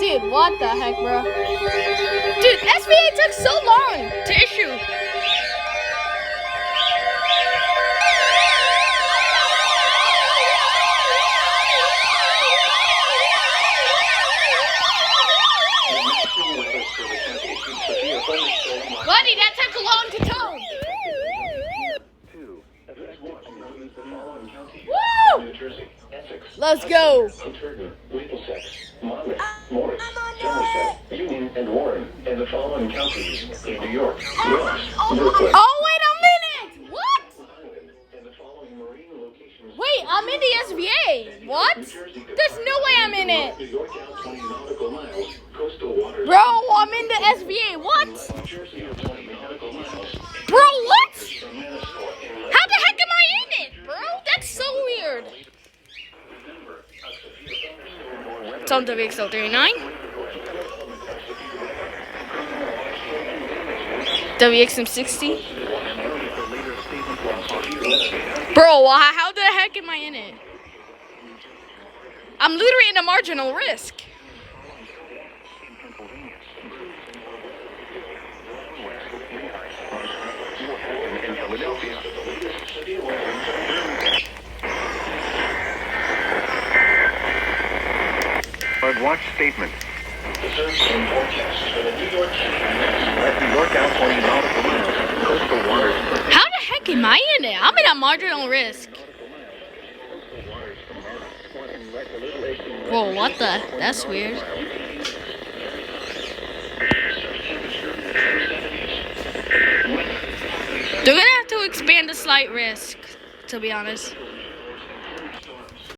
Dude, what the heck, bro? Dude, SVA took so long to issue. Buddy, that took long to tone. Woo! Let's go. Oh, wait a minute! What? Wait, I'm in the SVA. What? There's no way I'm in it. Bro, I'm in the SVA. What? Bro, what? How the heck am I in it, bro? That's so weird. It's on WXL39. WXM60. Bro, how the heck am I in it? I'm literally in a marginal risk. Watch statement. The search and forecast for the New York California nautical miles coastal waters. How the heck am I in it? I'm in a marginal risk. Whoa, what the? That's weird. They're gonna have to expand the slight risk, to be honest.